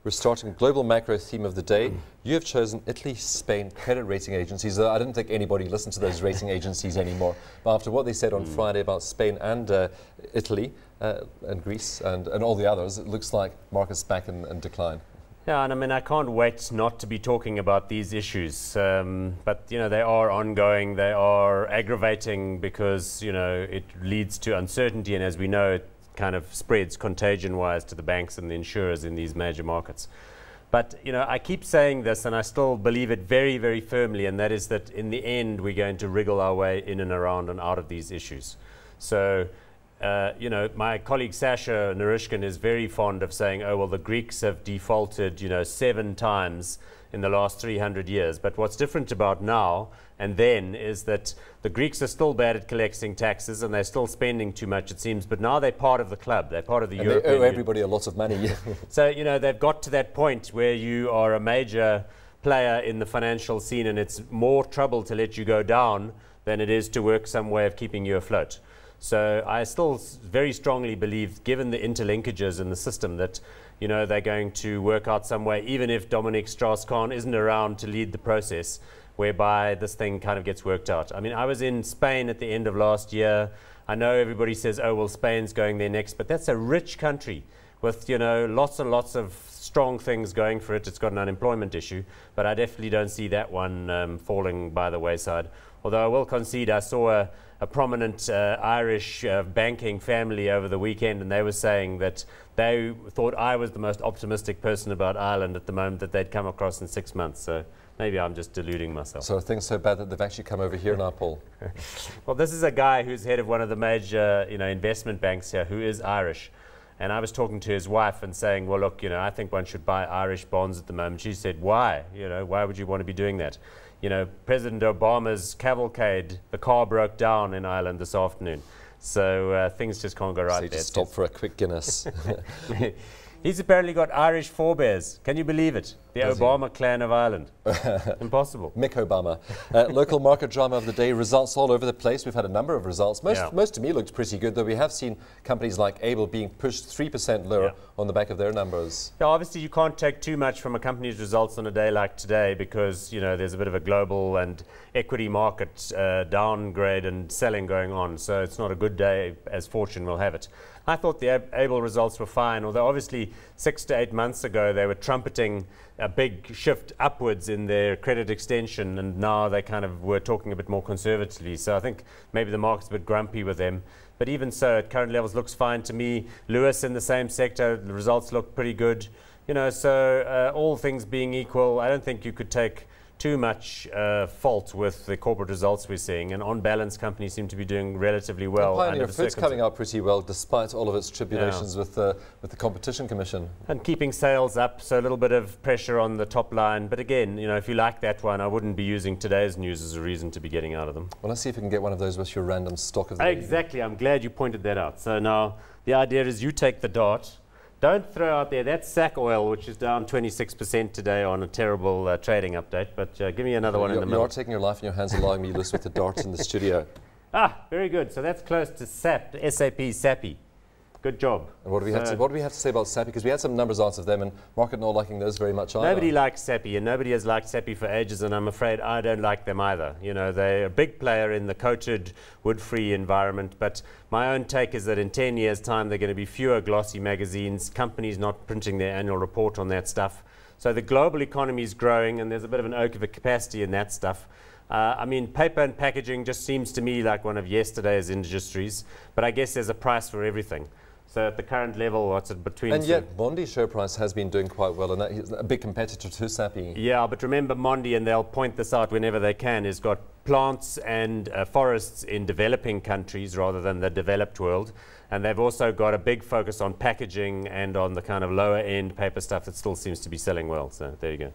We're starting global macro theme of the day. You have chosen Italy, Spain credit rating agencies. I don't think anybody listens to those rating agencies anymore. But after what they said on Friday about Spain and Italy and Greece and all the others, it looks like markets back in decline. Yeah, and I mean, I can't wait not to be talking about these issues. But, you know, they are ongoing. They are aggravating because, you know, it leads to uncertainty. And as we know, it kind of spreads contagion-wise to the banks and the insurers in these major markets. But, you know, I keep saying this, and I still believe it very, very firmly, and that is that in the end, we're going to wriggle our way in and around and out of these issues. So, you know, my colleague Sasha Narushkin is very fond of saying, oh, well, the Greeks have defaulted, you know, 7 times in the last 300 years. But what's different about now and then is that the Greeks are still bad at collecting taxes and they're still spending too much, it seems. But now they're part of the club. They're part of the European Union. They owe everybody a lot of money. So, you know, they've got to that point where you are a major player in the financial scene and it's more trouble to let you go down than it is to work some way of keeping you afloat. So I still very strongly believe, given the interlinkages in the system, that, you know, they're going to work out some way, even if Dominic Strauss-Kahn isn't around to lead the process, whereby this thing kind of gets worked out. I mean, I was in Spain at the end of last year. I know everybody says, oh, well, Spain's going there next, but that's a rich country with, you know, lots and lots of strong things going for it. It's got an unemployment issue, but I definitely don't see that one falling by the wayside. Although I will concede, I saw a prominent Irish banking family over the weekend, and they were saying that they thought I was the most optimistic person about Ireland at the moment that they'd come across in 6 months. So maybe I'm just deluding myself. So are things so bad that they've actually come over here now, Paul? Well, this is a guy who's head of one of the major, you know, investment banks here, who is Irish. And I was talking to his wife and saying, well, look, you know, I think one should buy Irish bonds at the moment. She said, why? You know, why would you want to be doing that? You know, President Obama's cavalcade, the car broke down in Ireland this afternoon. So things just can't go right there. So just stop for a quick Guinness. He's apparently got Irish forebears. Can you believe it? The Obama clan of Ireland. Impossible. Mick Obama. Local market drama of the day. Results all over the place. We've had a number of results. Most to me looked pretty good, though we have seen companies like Able being pushed 3% lower on the back of their numbers. Yeah, obviously you can't take too much from a company's results on a day like today because, you know, there's a bit of a global and equity market downgrade and selling going on. So it's not a good day as fortune will have it. I thought the Able results were fine, although obviously 6 to 8 months ago they were trumpeting a big shift upwards in their credit extension, and now they kind of were talking a bit more conservatively. So I think maybe the market's a bit grumpy with them. But even so, at current levels, looks fine to me. Lewis in the same sector, the results look pretty good. You know, so all things being equal, I don't think you could take too much fault with the corporate results we're seeing, and on balance companies seem to be doing relatively well. Pioneer Fitch coming out pretty well despite all of its tribulations with the Competition Commission. And keeping sales up, so a little bit of pressure on the top line. But again, you know, if you like that one, I wouldn't be using today's news as a reason to be getting out of them. Well, let's see if we can get one of those with your random stock of the day. Exactly, I'm glad you pointed that out. So now the idea is you take the dart. Don't throw out there that sack oil, which is down 26% today on a terrible trading update. But give me another one in the middle. You are taking your life in your hands, allowing me loose with the darts in the studio. Ah, very good. So that's close to Sappi. Good job. And what do we have to say about Sappi? Because we had some numbers out of them, and market not liking those very much either. Nobody likes Sappi, and nobody has liked Sappi for ages, and I'm afraid I don't like them either. You know, they're a big player in the coated, wood-free environment, but my own take is that in 10 years' time, there are going to be fewer glossy magazines, companies not printing their annual report on that stuff. So the global economy is growing, and there's a bit of an overcapacity in that stuff. I mean, paper and packaging just seems to me like one of yesterday's industries, but I guess there's a price for everything. So at the current level, what's it between? And yet, Mondi's share price has been doing quite well, and that is a big competitor to Sappi. Yeah, but remember Mondi, and they'll point this out whenever they can, has got plants and forests in developing countries rather than the developed world. And they've also got a big focus on packaging and on the kind of lower end paper stuff that still seems to be selling well. So there you go.